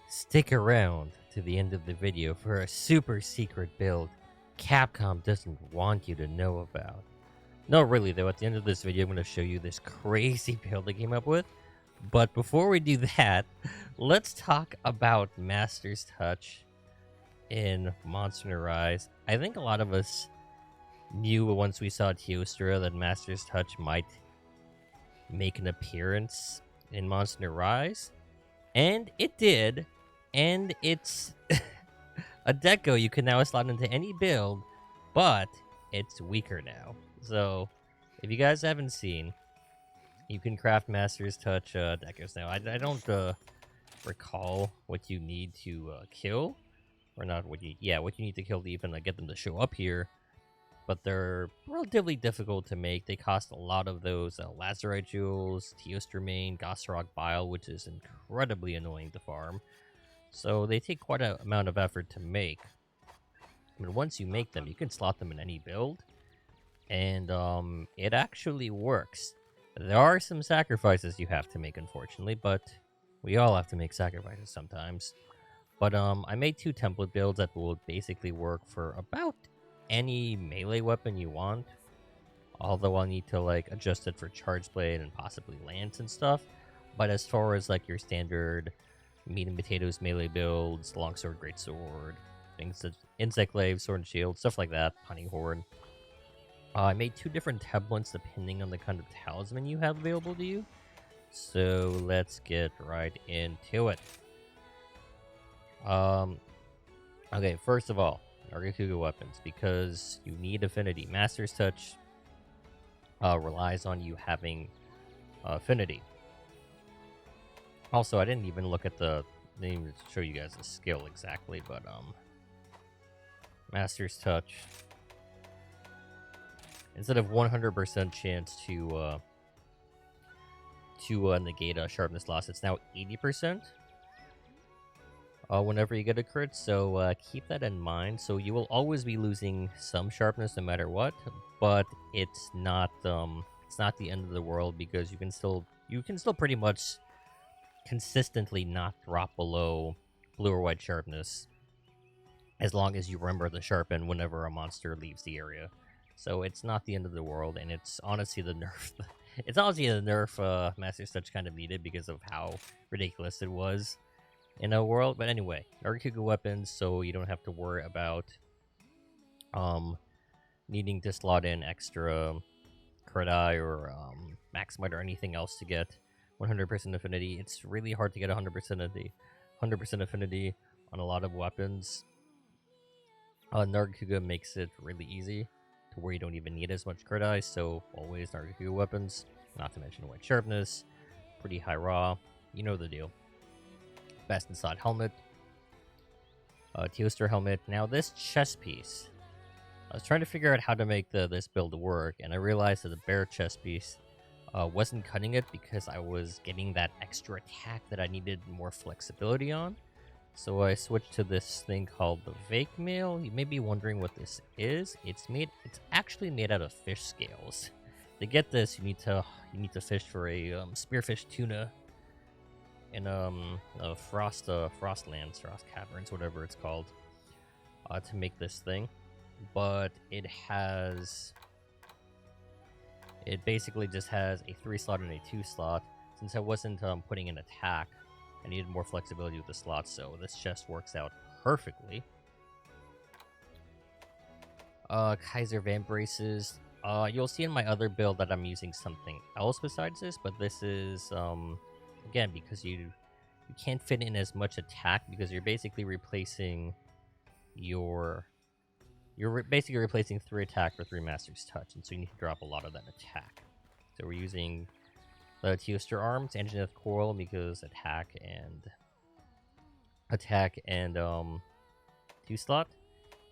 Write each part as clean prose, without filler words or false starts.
Stick around to the end of the video for a super secret build Capcom doesn't want you to know about. No, really though, at the end of this video, I'm going to show you this crazy build I came up with. But before we do that, let's talk about Master's Touch in Monster Hunter Rise. I think a lot of us knew once we saw Teostra that Master's Touch might make an appearance in Monster Hunter Rise. And it did. And it's a deco you can now slot into any build, but it's weaker now. So, if you guys haven't seen, you can craft Master's Touch decos now. I don't recall what you need to kill, or not what you need to kill to even get them to show up here. But they're relatively difficult to make. They cost a lot of those Lazarite jewels, Teostermane, Gossrock Bile, which is incredibly annoying to farm. So they take quite an amount of effort to make. But once you make them, you can slot them in any build, and it actually works. There are some sacrifices you have to make, unfortunately, but we all have to make sacrifices sometimes. But I made two template builds that will basically work for about any melee weapon you want. Although I'll need to adjust it for Charge Blade and possibly Lance and stuff. But as far as your standard meat and potatoes melee builds, longsword, greatsword, things that insect glaive, sword and shield, stuff like that, hunting horde. I made two different templates depending on the kind of talisman you have available to you. So let's get right into it. Okay, first of all, Nargacuga weapons, because you need affinity. Master's Touch relies on you having affinity. Also, I didn't even look at didn't even show you guys the skill exactly, but Master's Touch, instead of 100% chance to negate a sharpness loss, it's now 80%. Whenever you get a crit, so keep that in mind. So you will always be losing some sharpness no matter what, but it's not the end of the world, because you can still pretty much consistently not drop below blue or white sharpness as long as you remember to sharpen whenever a monster leaves the area. So it's not the end of the world, and it's honestly the nerf. It's honestly the nerf Master's Touch kind of needed because of how ridiculous it was in a world. But anyway, Nargacuga weapons, so you don't have to worry about needing to slot in extra crit eye or maximite or anything else to get 100% affinity. It's really hard to get 100% affinity on a lot of weapons. Nargacuga makes it really easy to where you don't even need as much crit eye, so always Nargacuga weapons, not to mention white sharpness, pretty high raw, you know the deal. Best inside helmet, Teostra helmet. Now this chest piece, I was trying to figure out how to make this build work, and I realized that the bare chest piece wasn't cutting it because I was getting that extra attack that I needed more flexibility on. So I switched to this thing called the Vake Mail. You may be wondering what this is. It's actually made out of fish scales. To get this, you need to fish for a spearfish tuna in Frostlands, Frost Caverns, whatever it's called, to make this thing. But it basically just has a 3-slot and a 2-slot. Since I wasn't putting in attack, I needed more flexibility with the slots, so this chest works out perfectly. Kaiser Vamp braces. You'll see in my other build that I'm using something else besides this, but this is again, because you can't fit in as much attack, because you're basically replacing basically replacing 3 attack for 3 Master's Touch, and so you need to drop a lot of that attack. So we're using the Teostra arms, Anjanath Coral, because attack and 2-slot,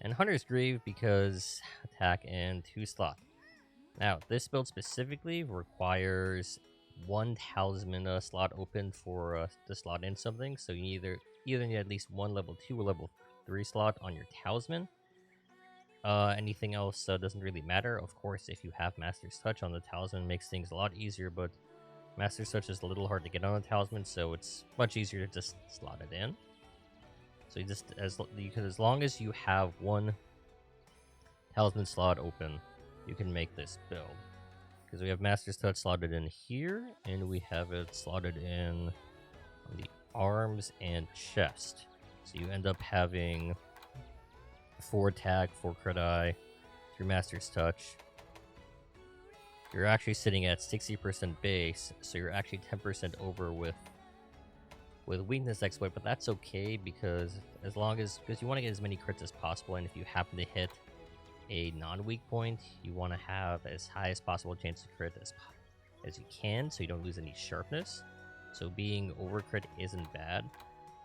and Hunter's Greave because attack and 2-slot. Now this build specifically requires 1 talisman slot open for to slot in something, so you either need at least 1 level 2 or level 3 slot on your talisman. Anything else doesn't really matter. Of course, if you have Master's Touch on the talisman, it makes things a lot easier, but Master's Touch is a little hard to get on the talisman, so it's much easier to just slot it in. So you just as long as you have one talisman slot open, you can make this build. Because we have Master's Touch slotted in here, and we have it slotted in on the arms and chest. So you end up having 4 attack, 4 crit eye, 3 Master's Touch. You're actually sitting at 60% base, so you're actually 10% over with weakness exploit, but that's okay because because you want to get as many crits as possible, and if you happen to hit a non-weak point, you want to have as high as possible chance to crit as you can, so you don't lose any sharpness. So being over crit isn't bad.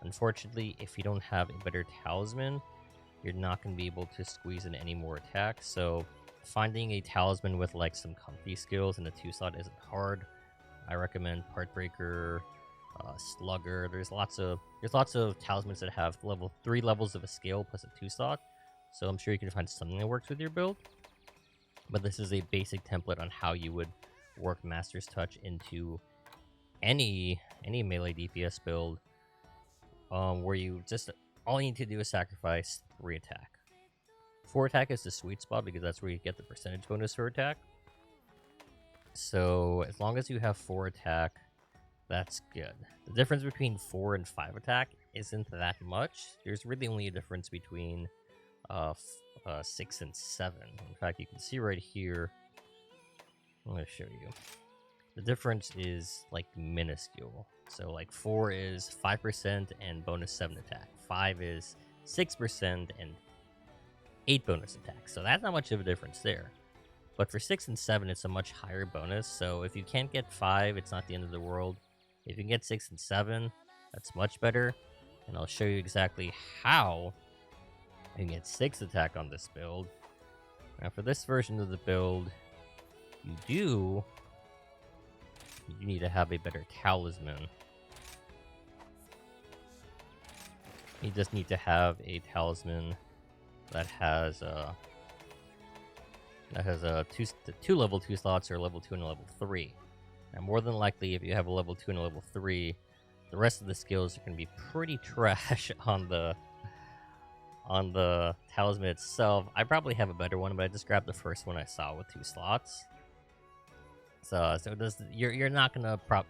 Unfortunately, if you don't have a better talisman, you're not going to be able to squeeze in any more attacks. So finding a talisman with like some comfy skills in a 2-slot isn't hard. I recommend Partbreaker, Slugger. There's lots of talismans that have 3 levels of a skill plus a 2-slot. So I'm sure you can find something that works with your build. But this is a basic template on how you would work Master's Touch into any melee DPS build, where you just all you need to do is sacrifice 3 attack. 4 attack is the sweet spot because that's where you get the percentage bonus for attack. So as long as you have 4 attack, that's good. The difference between 4 and 5 attack isn't that much. There's really only a difference between 6 and 7. In fact, you can see right here. I'm going to show you. The difference is like minuscule. So like 4 is 5% and bonus 7 attack. 5 is 6% and 8 bonus attack. So that's not much of a difference there. But for 6 and 7, it's a much higher bonus. So if you can't get 5, it's not the end of the world. If you can get 6 and 7, that's much better. And I'll show you exactly how you can get 6 attack on this build. Now for this version of the build, you need to have a better talisman. You just need to have a talisman that has two level 2 slots, or level 2 and a level 3. Now more than likely, if you have a level 2 and a level 3, the rest of the skills are going to be pretty trash on the talisman itself. I probably have a better one, but I just grabbed the first one I saw with 2 slots. So you're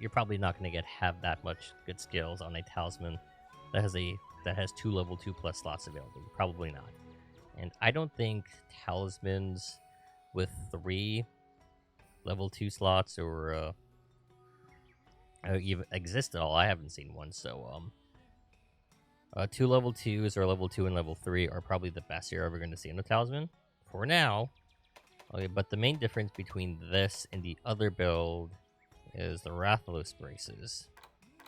probably not gonna have that much good skills on a talisman that has 2 level 2 plus slots available. Probably not. And I don't think talismans with 3 level 2 slots or even exist at all. I haven't seen one. So 2 level 2s or level 2 and level 3 are probably the best you're ever going to see in a talisman for now. Okay, but the main difference between this and the other build is the Rathalos braces.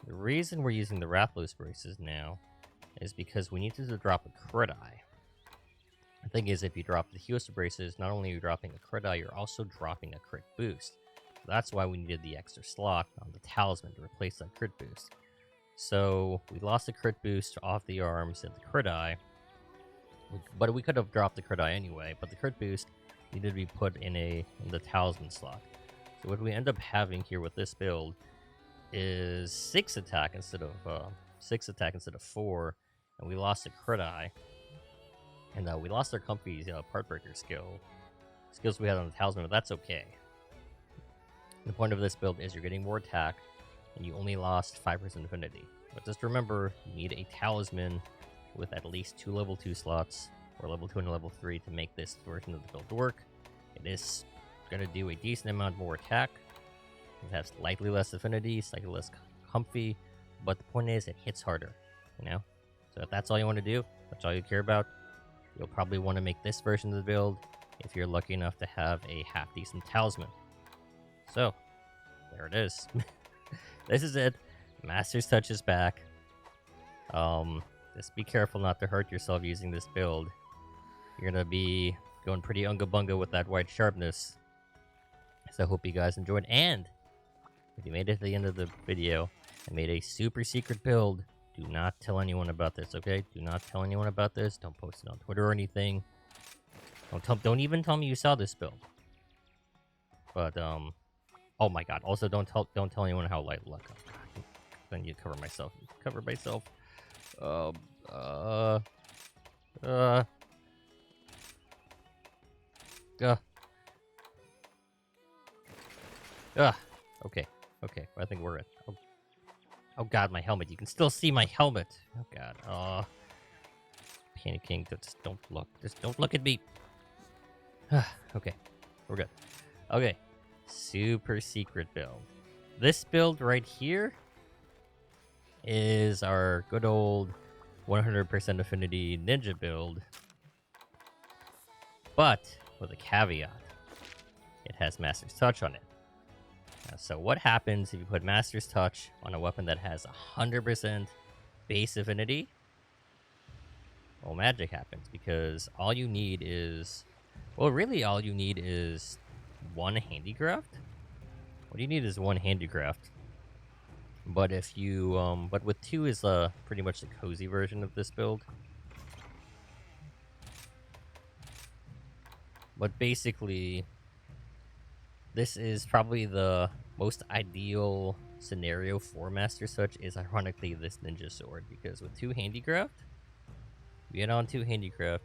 The reason we're using the Rathalos braces now is because we need to drop a crit eye. The thing is, if you drop the Hyosa braces, not only are you dropping a crit eye, you're also dropping a crit boost. So that's why we needed the extra slot on the talisman to replace that crit boost. So we lost the crit boost off the arms and the crit eye, but we could have dropped the crit eye anyway. But the crit boost needed to be put in the talisman slot. So what we end up having here with this build is 6 attack instead of 4, and we lost a crit eye, and we lost our comfy Partbreaker skills we had on the talisman, but that's okay. The point of this build is you're getting more attack, and you only lost 5% affinity. But just remember, you need a talisman with at least 2 level 2 slots, or level 2 and level 3 to make this version of the build work. It is going to do a decent amount more attack. It has slightly less affinity, slightly less comfy, but the point is it hits harder, you know? So if that's all you want to do, that's all you care about, you'll probably want to make this version of the build if you're lucky enough to have a half-decent talisman. So, there it is. This is it. Master's Touch is back. Just be careful not to hurt yourself using this build. You're going to be going pretty unga-bunga with that white sharpness. So I hope you guys enjoyed. And if you made it to the end of the video, I made a super secret build. Do not tell anyone about this, okay? Do not tell anyone about this. Don't post it on Twitter or anything. Don't even tell me you saw this build. But oh my god. Also, don't tell anyone how light luck. Then you cover myself. Uh. Uh. Uh. Okay. Okay. I think we're in. Oh. Oh god, my helmet. You can still see my helmet. Oh god. Panicking. Just don't look. Just don't look at me. Okay. We're good. Okay. Super secret build. This build right here is our good old 100% affinity ninja build. But with a caveat. It has Master's Touch on it. So what happens if you put Master's Touch on a weapon that has 100% base affinity? Well, magic happens because all you need is... Well, really all you need is one handicraft. What you need is one handicraft. But if you... but with two is pretty much the cozy version of this build. But basically... This is probably the most ideal scenario for Master's Touch is ironically this ninja sword, because with two handicraft, you get on two handicraft,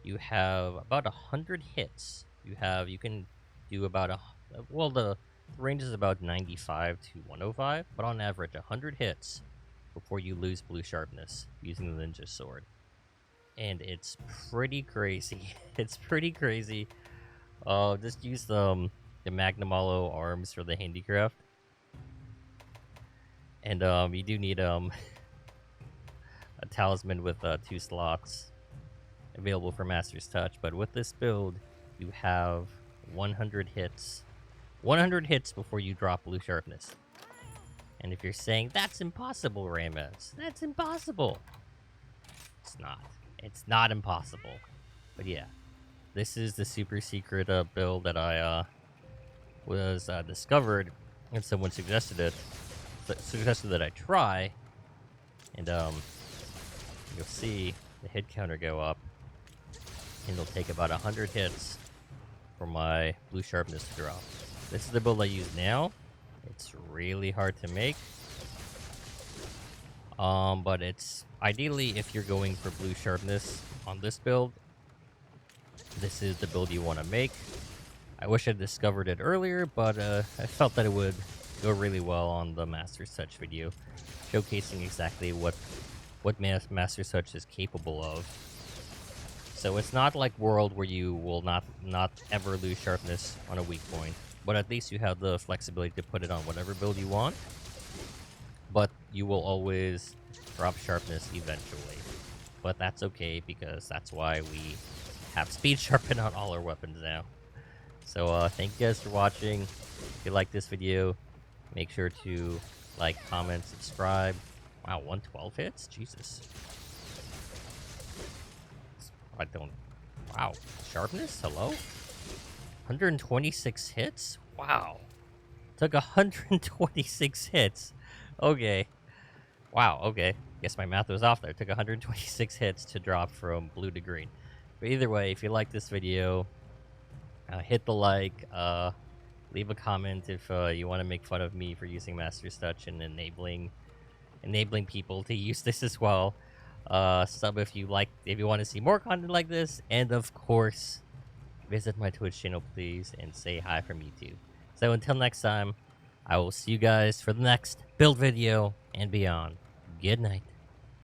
you have about 100 hits. You can do about the range is about 95 to 105, but on average 100 hits before you lose blue sharpness using the ninja sword. And it's pretty crazy. It's pretty crazy. Just use the Magnum Hollow arms for the handicraft. And you do need a talisman with 2 slots available for Master's Touch. But with this build, you have 100 hits. 100 hits before you drop blue sharpness. And if you're saying, that's impossible, Ramez, that's impossible. It's not. It's not impossible. But yeah, this is the super secret build that I was discovered, and someone suggested that I try, and you'll see the hit counter go up, and it'll take about 100 hits for my blue sharpness to drop. This is the build I use now. It's really hard to make, but it's ideally if you're going for blue sharpness on this build, this is the build you want to make. I wish I discovered it earlier, but I felt that it would go really well on the Master's Touch video, showcasing exactly what Master's Touch is capable of. So it's not like World where you will not ever lose sharpness on a weak point, but at least you have the flexibility to put it on whatever build you want, but you will always drop sharpness eventually. But that's okay, because that's why we have speed sharpen on all our weapons now. So thank you guys for watching. If you like this video, make sure to like, comment, subscribe. Wow, 112 hits? Jesus. I don't... Wow. Sharpness? Hello? 126 hits? Wow. Took 126 hits. Okay. Wow, okay. Guess my math was off there. Took 126 hits to drop from blue to green. But either way, if you like this video, hit the like, leave a comment if you want to make fun of me for using Master's Touch and enabling people to use this as well. Sub if you want to see more content like this, and of course, visit my Twitch channel, please, and say hi from YouTube. So until next time, I will see you guys for the next build video and beyond. Good night.